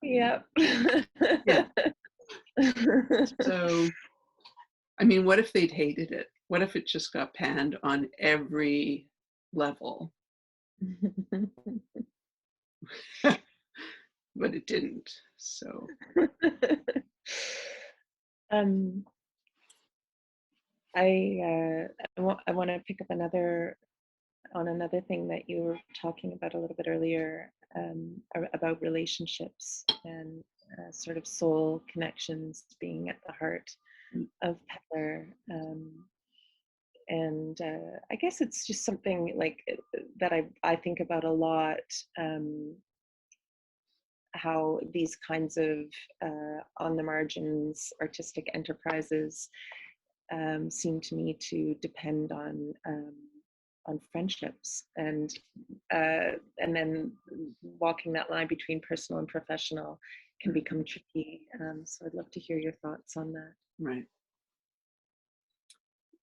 Yep. Yeah. So, I mean, what if they'd hated it? What if it just got panned on every level? But it didn't. So, um, I want to pick up another thing that you were talking about a little bit earlier, about relationships and sort of soul connections being at the heart of Pedlar. And I guess it's just something like that I think about a lot. How these kinds of on the margins artistic enterprises seem to me to depend on friendships, and then walking that line between personal and professional can become tricky. So I'd love to hear your thoughts on that. right.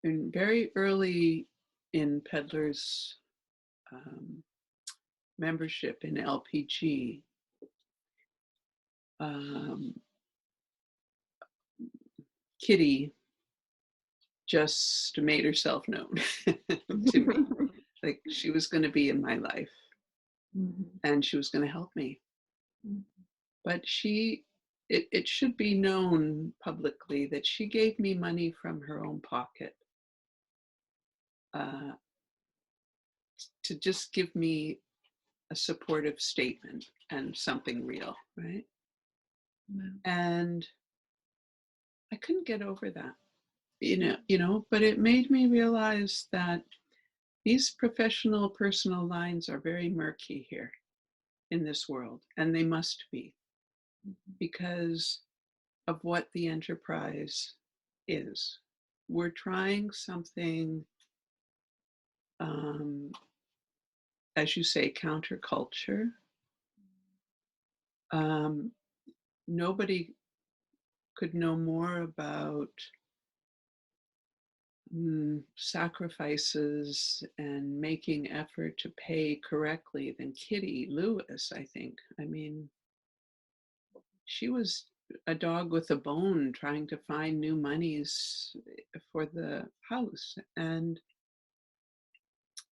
And very early in Pedlar's membership in LPG, Kitty just made herself known to me. Like she was going to be in my life and she was going to help me. But it should be known publicly that she gave me money from her own pocket to just give me a supportive statement and something real, right? And I couldn't get over that, but it made me realize that these professional personal lines are very murky here in this world, and they must be, because of what the enterprise is. We're trying something, as you say, counterculture. Nobody could know more about sacrifices and making effort to pay correctly than Kitty Lewis, I think. I mean, she was a dog with a bone trying to find new monies for the house. And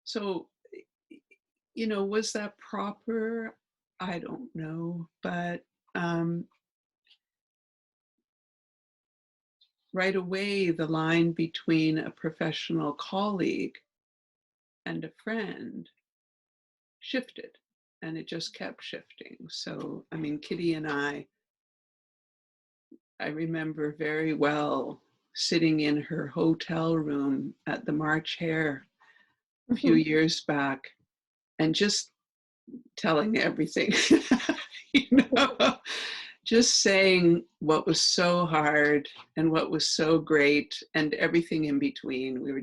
so, was that proper? I don't know. But right away, the line between a professional colleague and a friend shifted, and it just kept shifting. So, I mean, Kitty and I remember very well sitting in her hotel room at the March Hare a few years back and just telling everything, just saying what was so hard and what was so great and everything in between.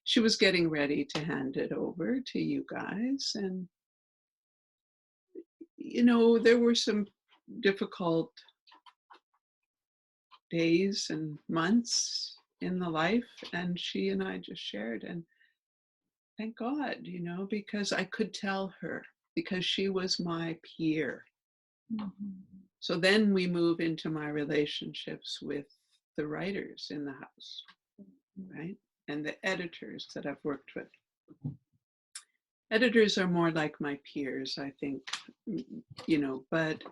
She was getting ready to hand it over to you guys. And, there were some difficult days and months in the life, and she and I just shared. And thank God, because I could tell her, because she was my peer. So then we move into my relationships with the writers in the house, right? And the editors that I've worked with. Editors are more like my peers, I think, but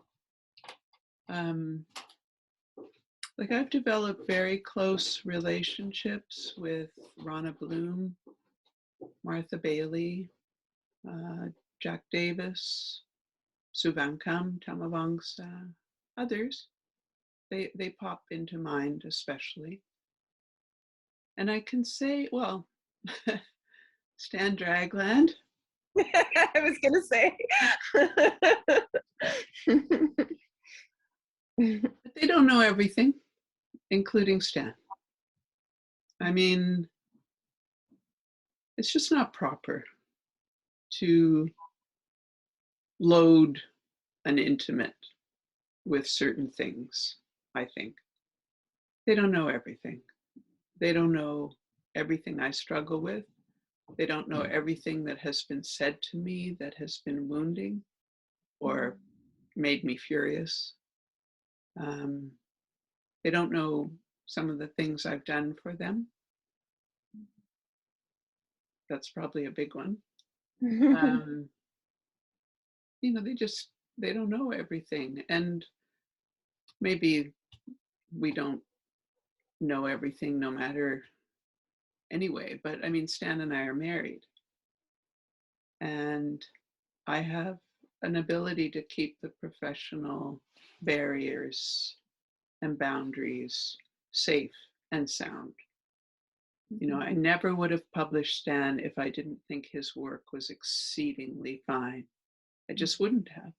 like I've developed very close relationships with Rana Bloom, Martha Bailey, Jack Davis, Suvankam, Tamavangsa, others. They pop into mind especially. And I can say, well, Stan Dragland. I was going to say. But they don't know everything, including Stan. I mean, it's just not proper to load an intimate with certain things, I think. They don't know everything. They don't know everything I struggle with. They don't know everything that has been said to me that has been wounding or made me furious. They don't know some of the things I've done for them. That's probably a big one. Um, they don't know everything. And maybe we don't know everything no matter anyway. But I mean, Stan and I are married. And I have an ability to keep the professional barriers and boundaries safe and sound. I never would have published Stan if I didn't think his work was exceedingly fine. I just wouldn't have.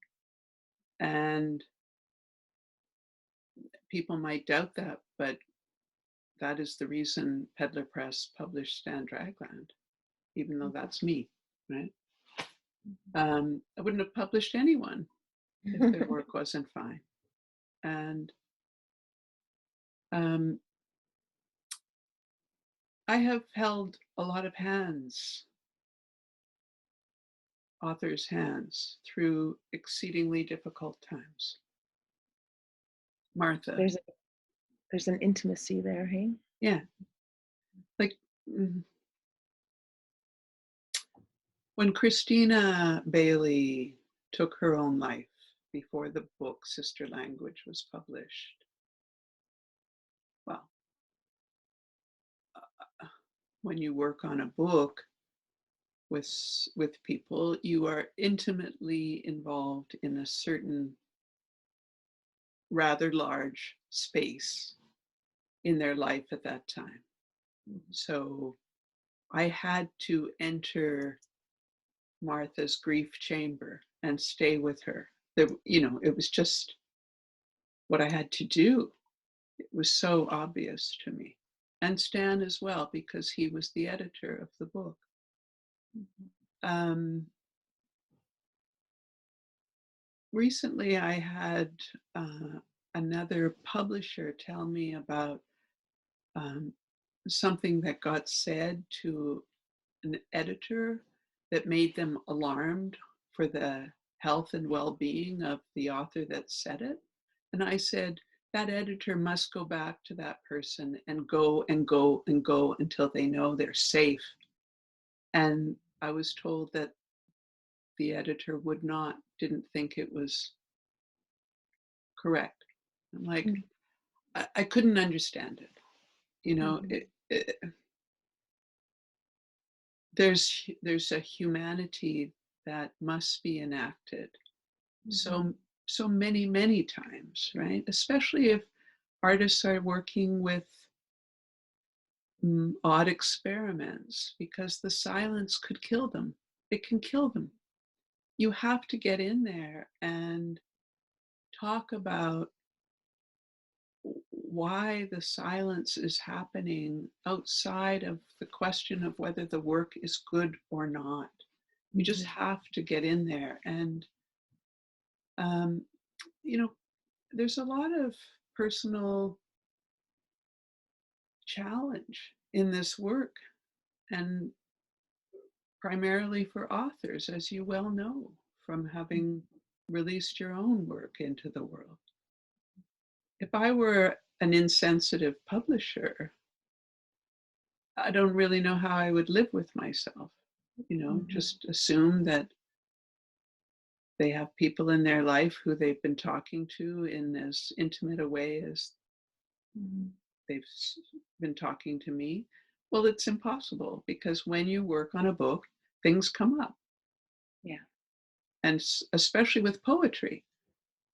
And people might doubt that, but that is the reason Pedlar Press published Stan Dragland, even though that's me, right? I wouldn't have published anyone if their work wasn't fine. And I have held a lot of hands, authors' hands, through exceedingly difficult times. Martha. There's an intimacy there, hey? Yeah. Like when Christina Bailey took her own life before the book Sister Language was published, well, when you work on a book with people, you are intimately involved in a certain rather large space in their life at that time. So I had to enter Martha's grief chamber and stay with her. It was just what I had to do. It was so obvious to me. And Stan as well, because he was the editor of the book. Recently, I had another publisher tell me about something that got said to an editor that made them alarmed for the health and well-being of the author that said it. And I said, that editor must go back to that person and go and go and go until they know they're safe. And I was told that the editor didn't think it was correct. I'm like, I couldn't understand it. There's a humanity that must be enacted so many times, right? Especially if artists are working with odd experiments, because the silence could kill them. It can kill them. You have to get in there and talk about why the silence is happening outside of the question of whether the work is good or not. You just have to get in there. And, there's a lot of personal challenge in this work, and primarily for authors, as you well know, from having released your own work into the world. If I were an insensitive publisher, I don't really know how I would live with myself. Just assume that they have people in their life who they've been talking to in as intimate a way as they've been talking to me. Well, it's impossible, because when you work on a book, things come up. Yeah. And especially with poetry,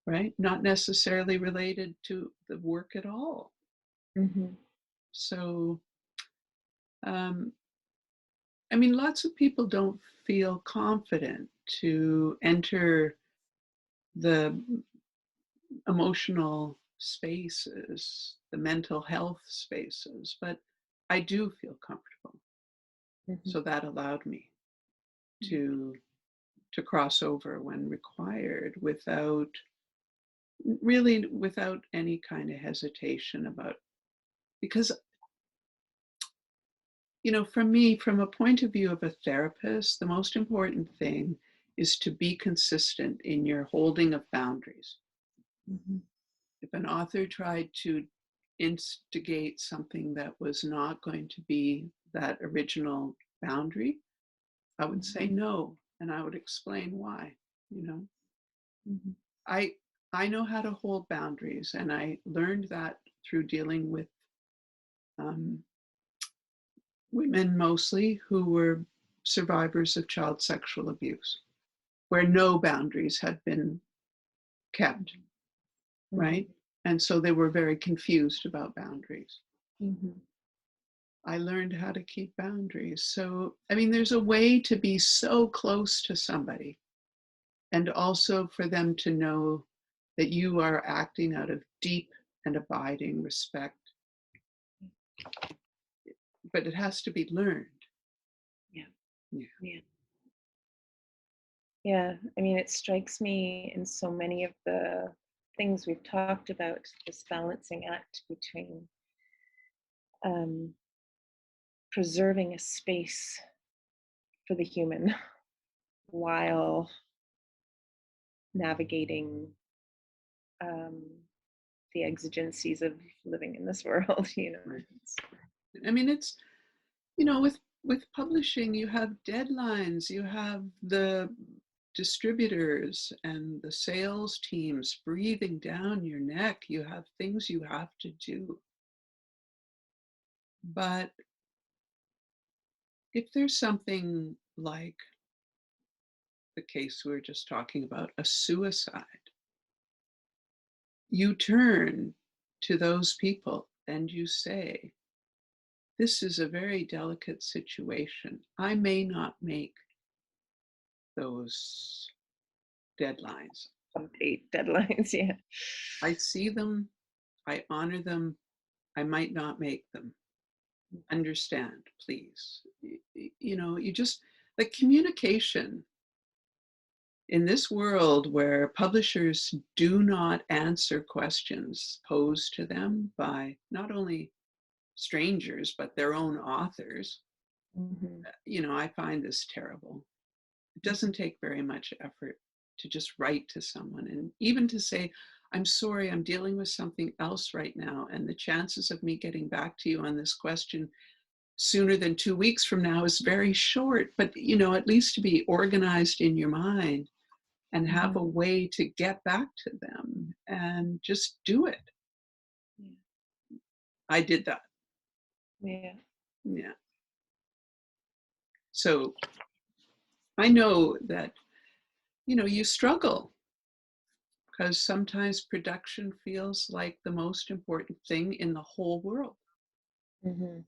right? Not necessarily related to the work at all. So, lots of people don't feel confident to enter the emotional spaces, the mental health spaces, but I do feel comfortable. So that allowed me to cross over when required without any kind of hesitation about, because for me, from a point of view of a therapist, the most important thing is to be consistent in your holding of boundaries. Mm-hmm. If an author tried to instigate something that was not going to be that original boundary, I would say no, and I would explain why. You know, Mm-hmm. I know how to hold boundaries, and I learned that through dealing with women mostly who were survivors of child sexual abuse, where no boundaries had been kept, Mm-hmm. right? And so they were very confused about boundaries. Mm-hmm. I learned how to keep boundaries. So, I mean, there's a way to be so close to somebody and also for them to know that you are acting out of deep and abiding respect. But it has to be learned. Yeah. Yeah. Yeah. Yeah. I mean, it strikes me in so many of the things we've talked about, this balancing act between preserving a space for the human while navigating the exigencies of living in this world, you know. Right. I mean, it's, you know, with publishing, you have deadlines, you have the distributors and the sales teams breathing down your neck, you have things you have to do. But if there's something like the case we were just talking about, a suicide, you turn to those people and you say, this is a very delicate situation. I may not make those deadlines. Date deadlines, yeah. I see them, I honor them, I might not make them. Understand, please. You know, you just, like communication in this world where publishers do not answer questions posed to them by not only strangers, but their own authors. Mm-hmm. You know, I find this terrible. It doesn't take very much effort to just write to someone and even to say, I'm sorry, I'm dealing with something else right now. And the chances of me getting back to you on this question sooner than 2 weeks from now is very short. But, you know, at least to be organized in your mind and have a way to get back to them and just do it. Yeah. I did that. Yeah. Yeah. So I know that, you know, you struggle because sometimes production feels like the most important thing in the whole world. Mm-hmm.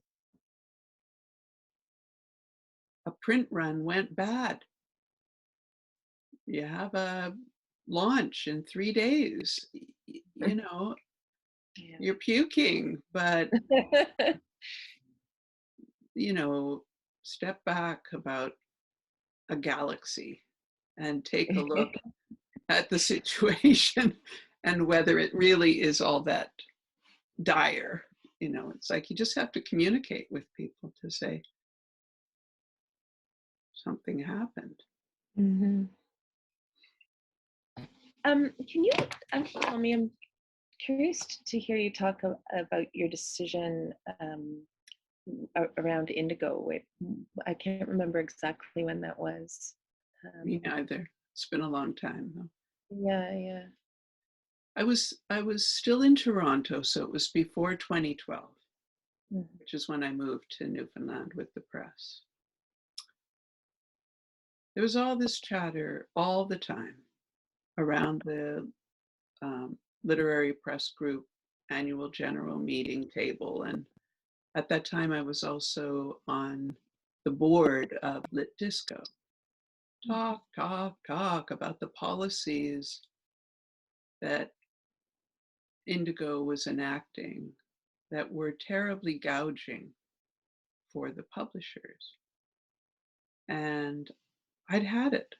A print run went bad. You have a launch in 3 days. You know, Yeah. you're puking, but, you know, step back about a galaxy and take a look at the situation and whether it really is all that dire. You know, it's like you just have to communicate with people to say something happened. Mm-hmm. Can you tell me? I'm curious to hear you talk about your decision around Indigo. Wait, I can't remember exactly when that was. Me neither. It's been a long time though. Yeah, yeah. I was still in Toronto, so it was before 2012, which is when I moved to Newfoundland with the press. There was all this chatter all the time around the literary press group annual general meeting table. And at that time, I was also on the board of Lit Disco. Talk about the policies that Indigo was enacting that were terribly gouging for the publishers. And I'd had it.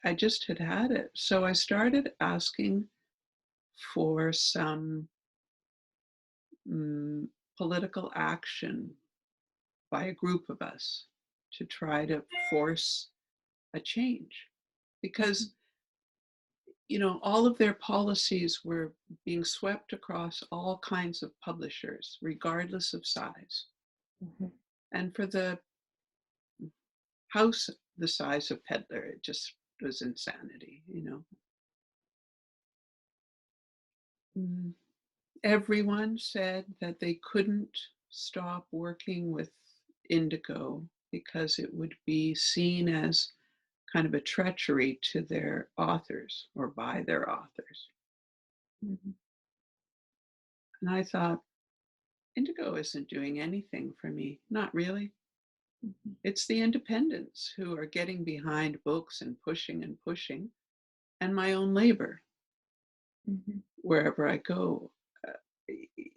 I just had it. So I started asking for some political action by a group of us to try to force a change. because all of their policies were being swept across all kinds of publishers, regardless of size. Mhm. And for the house the size of Pedlar, it just was insanity. Mm. Everyone said that they couldn't stop working with Indigo because it would be seen as kind of a treachery to their authors or by their authors. Mhm. And I thought, Indigo isn't doing anything for me. Not really. Mhm. It's the independents who are getting behind books and pushing, and my own labor Mhm. wherever I go. Uh,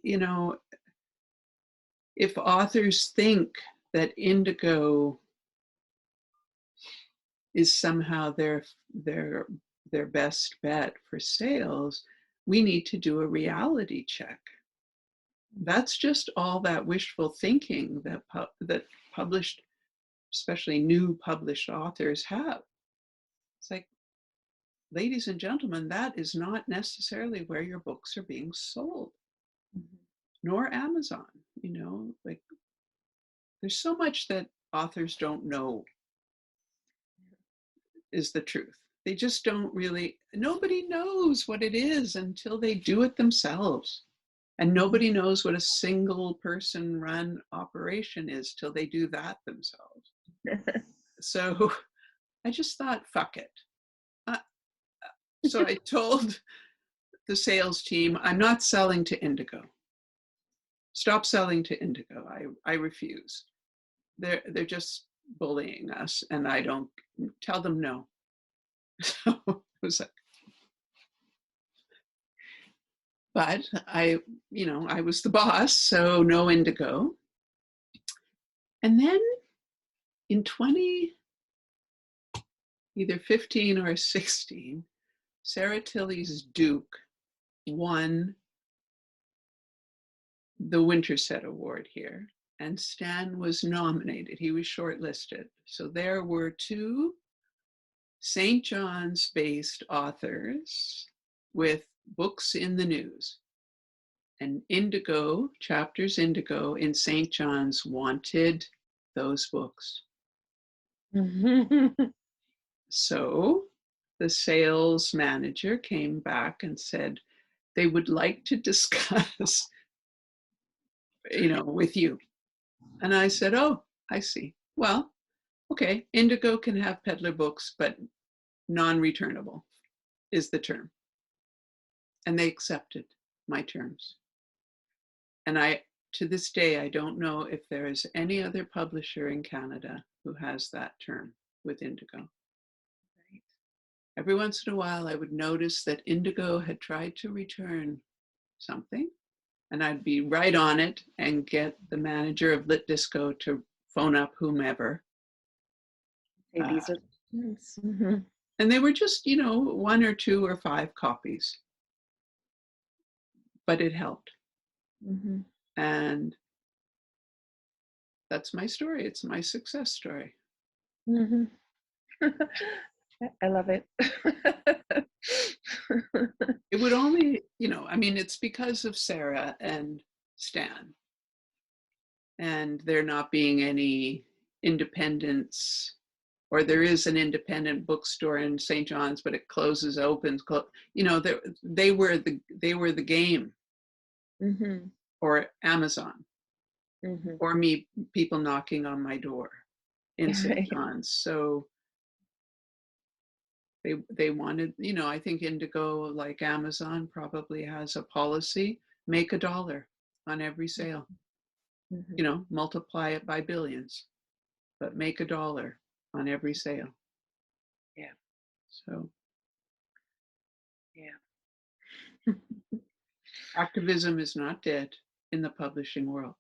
you know, if authors think that Indigo is somehow their their best bet for sales, we need to do a reality check. That's just all that wishful thinking that published, especially new published authors have. It's like, ladies and gentlemen, that is not necessarily where your books are being sold, Mhm. nor Amazon. Like, there's so much that authors don't know is the truth. They just don't really, nobody knows what it is until they do it themselves. And nobody knows what a single person run operation is till they do that themselves. So I just thought, fuck it. Uh, so I told the sales team, I'm not selling to Indigo. Stop selling to Indigo. I refuse. They're just bullying us, and I don't tell them no. So it was like, but I was the boss, so no Indigo. And then in either 15 or 16, Sarah Tilley's Duke won the Winterset Award here, and Stan was nominated. He was shortlisted. So there were two St. John's based authors with books in the news. And Indigo, Chapters Indigo in St. John's wanted those books. So the sales manager came back and said they would like to discuss, with you. And I said, oh, I see. Well, okay, Indigo can have Pedlar books, but non-returnable is the term. And they accepted my terms. And to this day, I don't know if there is any other publisher in Canada who has that term with Indigo. Right. Every once in a while, I would notice that Indigo had tried to return something, and I'd be right on it and get the manager of Lit Disco to phone up whomever. Say these are the terms. Mhm. And they were just, 1 or 2 or 5 copies, but it helped. Mhm. And that's my story. It's my success story. Mhm. I love it. It would only, it's because of Sarah and Stan, and there not being any independence, or there is an independent bookstore in St. John's, but it closes, opens, they were the game, Mhm. or Amazon, Mhm. or people knocking on my door in St. Right. John's. So they wanted, I think Indigo, like Amazon, probably has a policy: make $1 on every sale. Mhm. Multiply it by billions, but make $1 on every sale. Yeah. So Yeah. activism is not dead in the publishing world,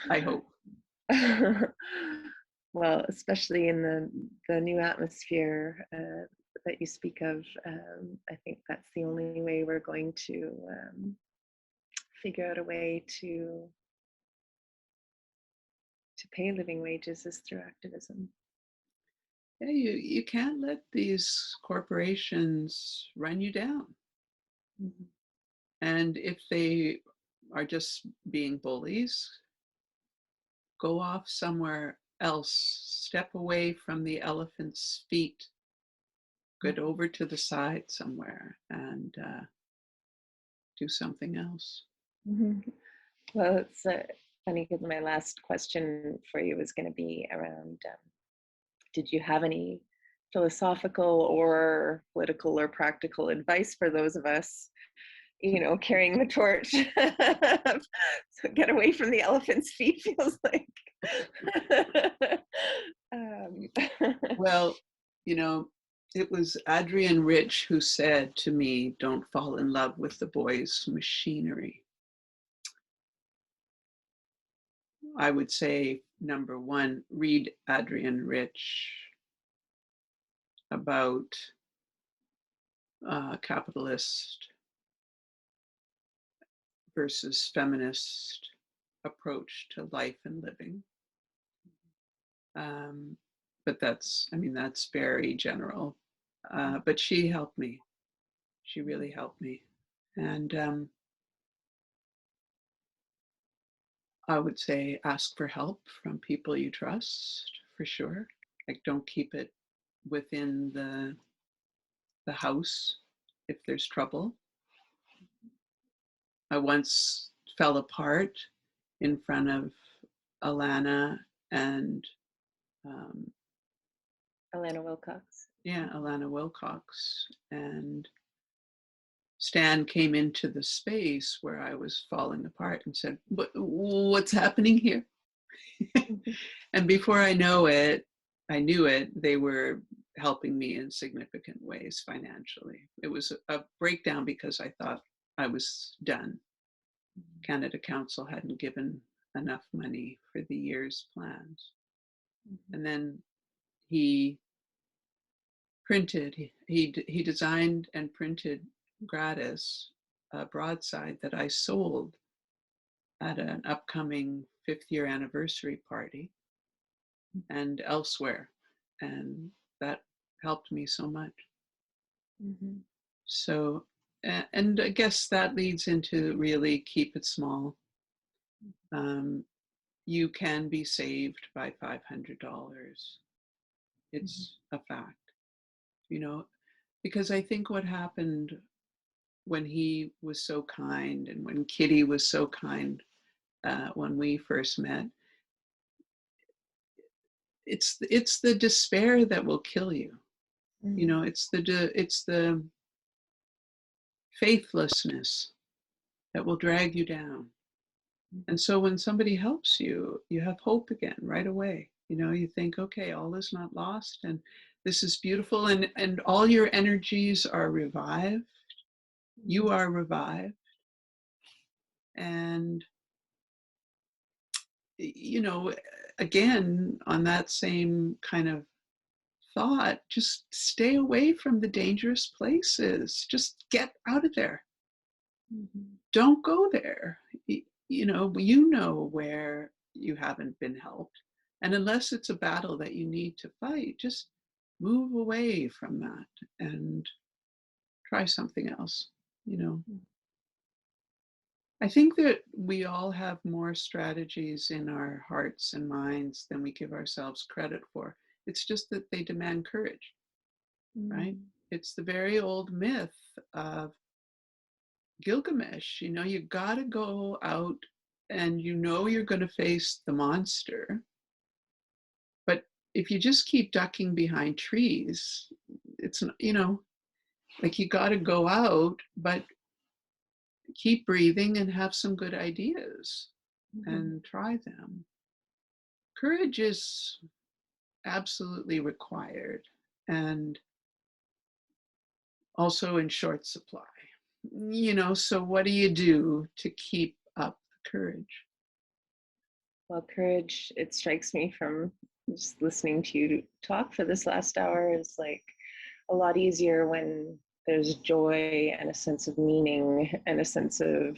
I hope. Well, especially in the new atmosphere that you speak of, I think that's the only way we're going to figure out a way to pay living wages is through activism. Yeah, you can't let these corporations run you down. Mhm. And if they are just being bullies, go off somewhere else, step away from the elephant's feet, get over to the side somewhere and do something else. Mhm. Well, it's funny because my last question for you was going to be around did you have any philosophical or political or practical advice for those of us, carrying the torch? So get away from the elephant's feet feels like. um, Well, you know, it was Adrienne Rich who said to me, don't fall in love with the boys' machinery. I would say, number one, read Adrienne Rich about capitalist versus feminist approach to life and living. Um, but that's very general. But she helped me. She really helped me. And I would say ask for help from people you trust, for sure. Like, don't keep it within the house if there's trouble. I once fell apart in front of Alayna and um, Alayna Wilcox. Alayna Wilcox, and Stan came into the space where I was falling apart and said, what's happening here? And before I knew it, they were helping me in significant ways financially. It was a breakdown because I thought I was done. Canada Council hadn't given enough money for the year's plans. And then he he designed and printed gratis a broadside that I sold at an upcoming 5th year anniversary party and elsewhere. And that helped me so much. Mm-hmm. So, and I guess that leads into really keep it small. You can be saved by $500. It's a fact, because I think what happened when he was so kind and when Kitty was so kind when we first met, it's the despair that will kill you. It's the faithlessness that will drag you down. And so when somebody helps you, you have hope again right away. You think, okay, all is not lost, and this is beautiful, and all your energies are revived. You are revived. And, again, on that same kind of thought, just stay away from the dangerous places. Just get out of there. Don't go there. You know where you haven't been helped. And unless it's a battle that you need to fight, just move away from that and try something else. I think that we all have more strategies in our hearts and minds than we give ourselves credit for. It's just that they demand courage, right? It's the very old myth of Gilgamesh. You got to go out and you're going to face the monster. But if you just keep ducking behind trees, it's, like you got to go out, but keep breathing and have some good ideas and try them. Courage is absolutely required and also in short supply. So what do you do to keep up the courage? Well, courage, it strikes me from just listening to you talk for this last hour, is like a lot easier when there's joy and a sense of meaning and a sense of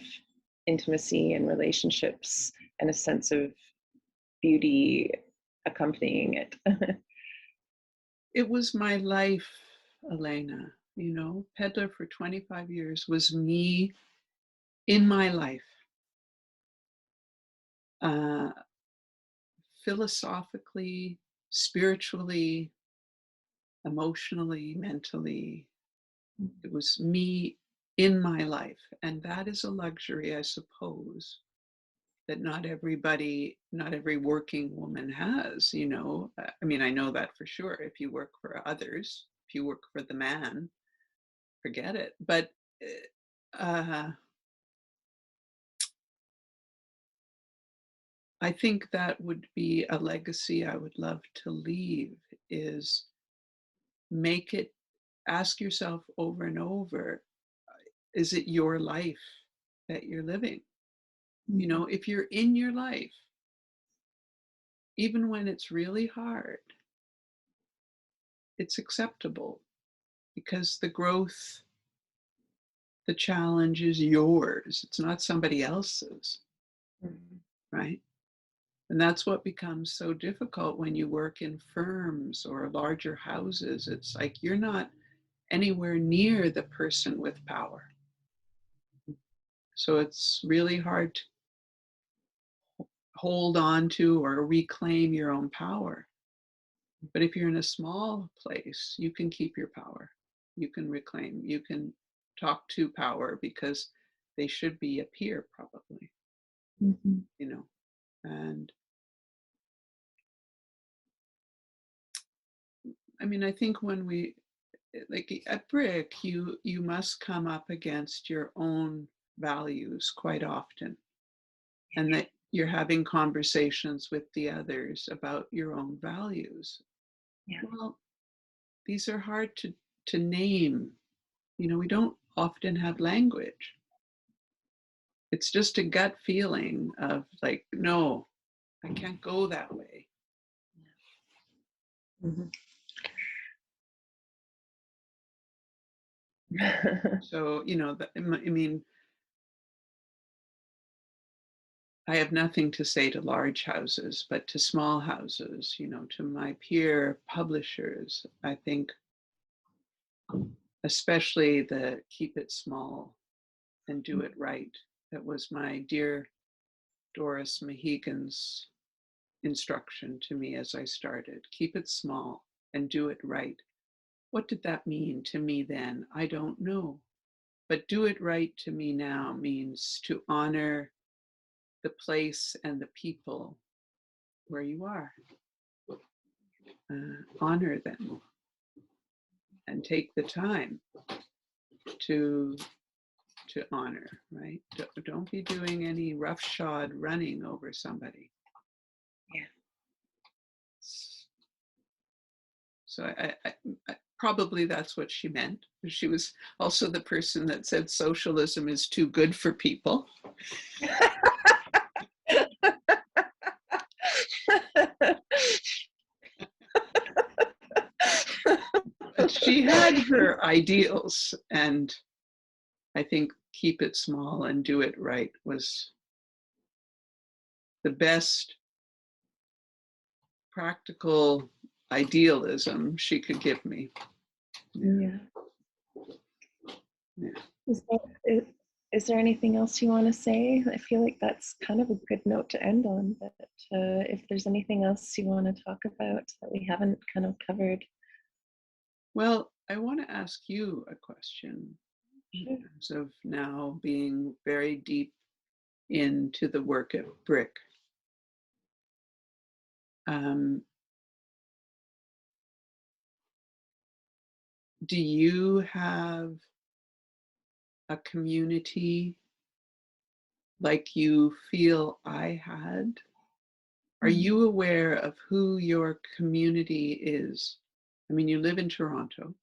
intimacy and relationships and a sense of beauty accompanying it. it was my life, Alayna. You know, Pedlar for 25 years was me in my life. Uh, Philosophically, spiritually, emotionally, mentally. It was me in my life. And that is a luxury, I suppose, that not everybody, not every working woman has, you know. I mean, I know that for sure. If you work for others, if you work for the man, forget it. But uh, I think that would be a legacy I would love to leave, is make it, ask yourself over and over, is it your life that you're living? You know, if you're in your life, even when it's really hard, it's acceptable because the growth, the challenge is yours. It's not somebody else's, right? And that's what becomes so difficult when you work in firms or larger houses. It's like you're not anywhere near the person with power. So it's really hard to hold on to or reclaim your own power. But if you're in a small place, you can keep your power. You can reclaim, you can talk to power because they should be a peer, probably, you know. And I mean, I think when we, like at BRIC, you must come up against your own values quite often, and that you're having conversations with the others about your own values. Yeah. Well, these are hard to name. You know, we don't often have language. It's just a gut feeling of like, no, I can't go that way. So, you know, I mean, I have nothing to say to large houses, but to small houses, you know, to my peer publishers, I think, especially the keep it small and do it right. That was my dear Doris Mahegan's instruction to me as I started. Keep it small and do it right. What did that mean to me then? I don't know. But do it right to me now means to honor the place and the people where you are. Honor them and take the time to honor, right? Don't be doing any roughshod running over somebody. Yeah. So I probably that's what she meant. She was also the person that said socialism is too good for people. But she had her ideals, and I think keep it small and do it right was the best practical idealism she could give me. Yeah. Is there anything else you want to say? I feel like that's kind of a good note to end on, but if there's anything else you want to talk about that we haven't kind of covered. Well, I want to ask you a question. Sure. In terms of now being very deep into the work at BRIC. Do you have a community like you feel I had? Are you aware of who your community is? I mean, you live in Toronto.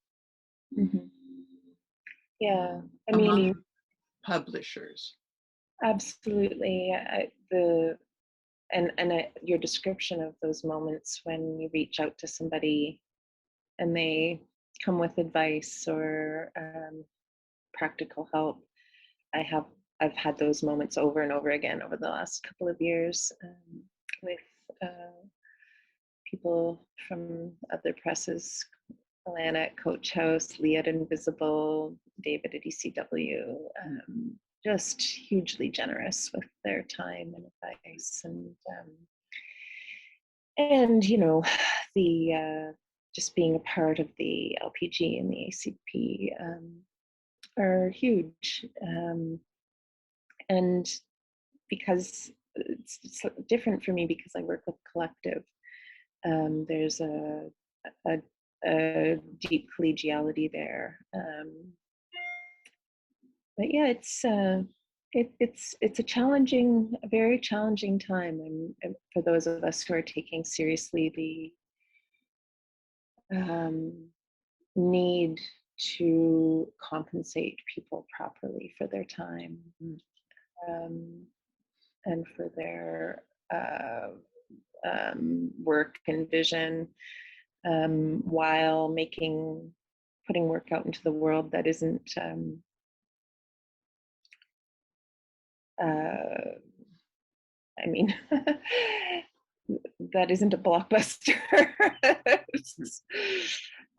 Yeah, I Among mean, publishers. Absolutely. Your description of those moments when you reach out to somebody and they come with advice or practical help. I've had those moments over and over again over the last couple of years with people from other presses Alana at Coach House, Lee at Invisible, David at ECW, just hugely generous with their time and advice, and you know, the just being a part of the LPG and the ACP are huge, and because it's different for me because I work with collective. There's a deep collegiality there. But yeah, it's a very challenging time, and for those of us who are taking seriously the need to compensate people properly for their time, and for their work and vision, while putting work out into the world that isn't I mean, that isn't a blockbuster,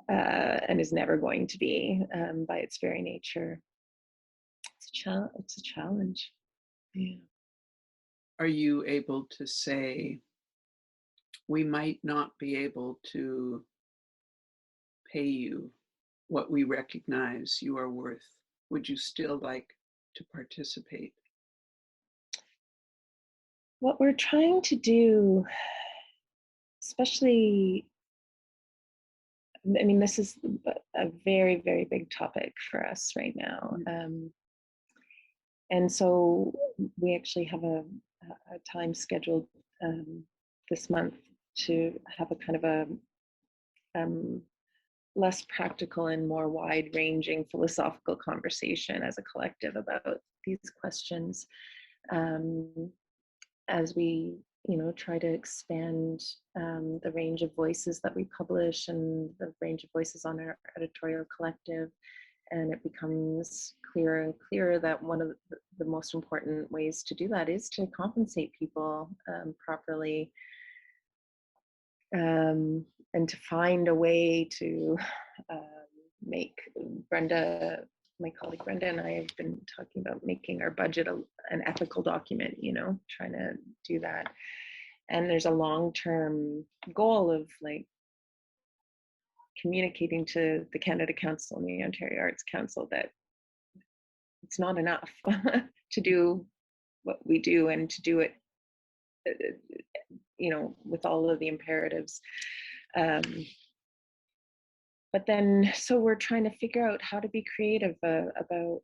and is never going to be, by its very nature. It's a challenge. Yeah. Are you able to say, we might not be able to pay you what we recognize you are worth? Would you still like to participate? What we're trying to do, especially, I mean, this is a very, very big topic for us right now. And so we actually have a time scheduled this month to have a kind of a less practical and more wide-ranging philosophical conversation as a collective about these questions, as we, you know, try to expand the range of voices that we publish and the range of voices on our editorial collective. And it becomes clearer and clearer that one of the most important ways to do that is to compensate people properly, and to find a way to make Brenda, my colleague Brenda, and I have been talking about making our budget an ethical document, you know, trying to do that. And there's a long-term goal of like communicating to the Canada Council and the Ontario Arts Council that it's not enough to do what we do, and to do it, you know, with all of the imperatives. But then, so we're trying to figure out how to be creative about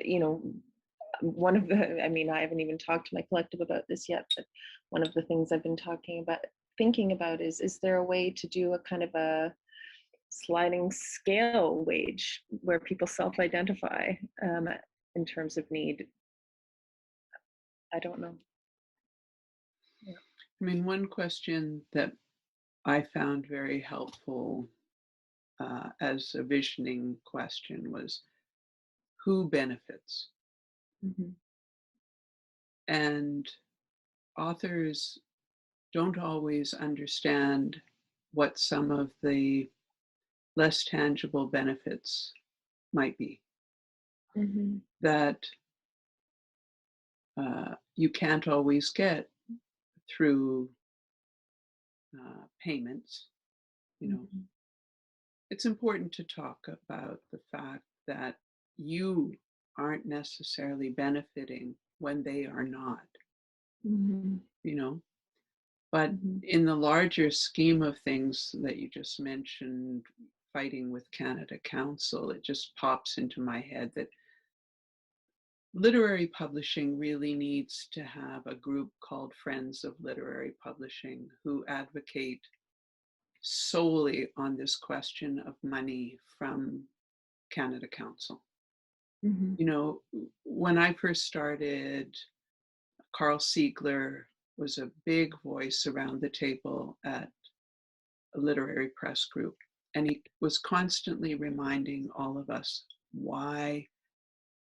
you know, one of the, I mean, I haven't even talked to my collective about this yet, but one of the things I've been thinking about is there a way to do a kind of a sliding scale wage where people self-identify in terms of need? I don't know. Yeah. I mean, one question that I found very helpful as a visioning question was, who benefits? Mm-hmm. And authors don't always understand what some of the less tangible benefits might be. Mm-hmm. That you can't always get through payments. You know, Mm-hmm. it's important to talk about the fact that you aren't necessarily benefiting when they are not. Mm-hmm. You know, but Mm-hmm. in the larger scheme of things that you just mentioned, fighting with Canada Council, it just pops into my head that literary publishing really needs to have a group called Friends of Literary Publishing who advocate solely on this question of money from Canada Council. Mm-hmm. You know, when I first started, Carl Siegler was a big voice around the table at a literary press group, and he was constantly reminding all of us why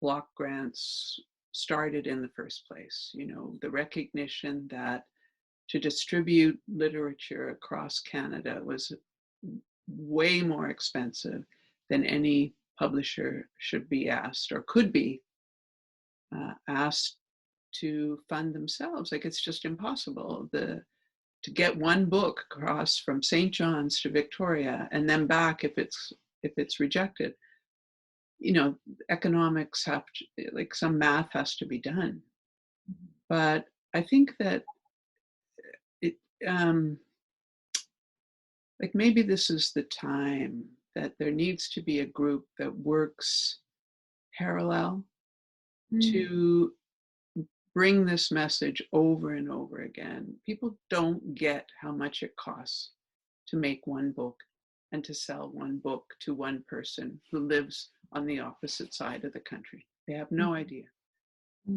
block grants started in the first place. You know, the recognition that to distribute literature across Canada was way more expensive than any publisher should be asked or could be asked to fund themselves. Like, it's just impossible to get one book across from St. John's to Victoria and then back if it's rejected. You know, economics have to, like, some math has to be done. But I think that it like, maybe this is the time that there needs to be a group that works parallel to bring this message over and over again. People don't get how much it costs to make one book and to sell one book to one person who lives on the opposite side of the country. They have no idea.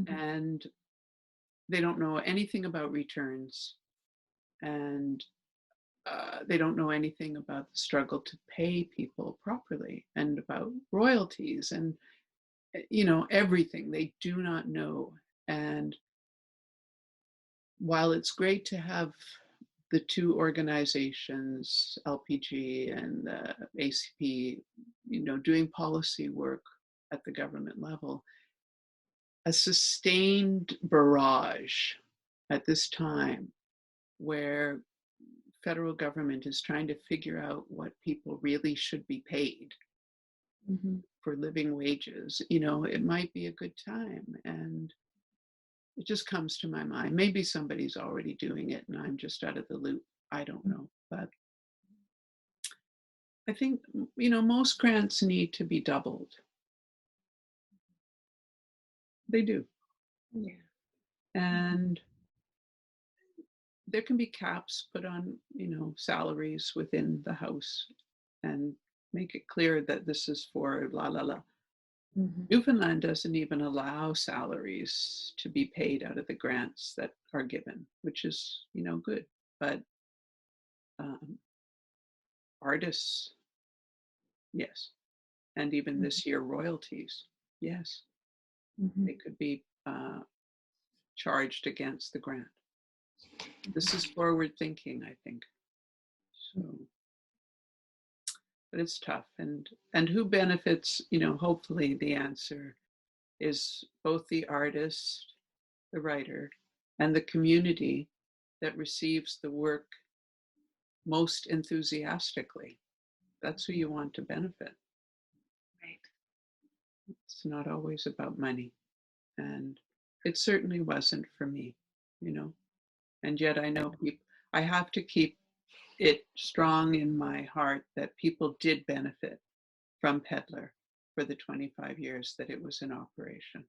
And they don't know anything about returns, and they don't know anything about the struggle to pay people properly and about royalties and, you know, everything. They do not know. And while it's great to have the two organizations, LPG and the ACP, you know, doing policy work at the government level, a sustained barrage at this time where federal government is trying to figure out what people really should be paid for living wages, you know, it might be a good time. And it just comes to my mind. Maybe somebody's already doing it and I'm just out of the loop. I don't know. But I think, you know, most grants need to be doubled. They do. Yeah. And there can be caps put on, you know, salaries within the House and make it clear that this is for la la la. Newfoundland doesn't even allow salaries to be paid out of the grants that are given, which is, you know, good. But artists, yes. And even this year, royalties, yes. They could be charged against the grant. This is forward thinking, I think. So, but it's tough. And who benefits? You know, hopefully the answer is both the artist, the writer, and the community that receives the work most enthusiastically. That's who you want to benefit. Right. It's not always about money. And it certainly wasn't for me, you know. And yet I know people, I have to keep it strong in my heart that people did benefit from Pedlar for the 25 years that it was in operation.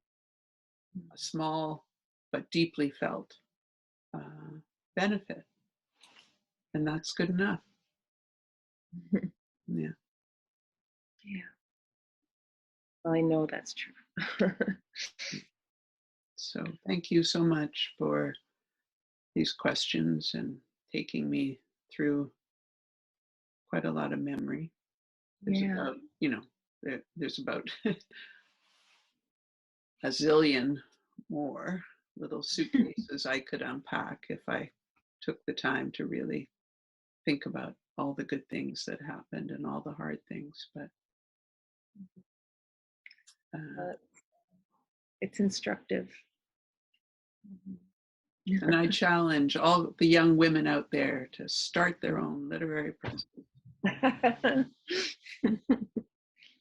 A small but deeply felt benefit. And that's good enough. Yeah. Yeah. Well, I know that's true. So thank you so much for these questions and taking me through quite a lot of memory. There's about, you know, there's about a zillion more little suitcases I could unpack if I took the time to really think about all the good things that happened and all the hard things. But it's instructive. And I challenge all the young women out there to start their own literary presses.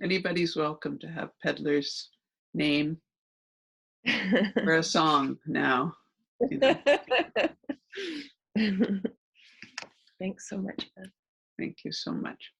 Anybody's welcome to have Pedlar's name for a song now. You know. Thanks so much, Beth. Thank you so much.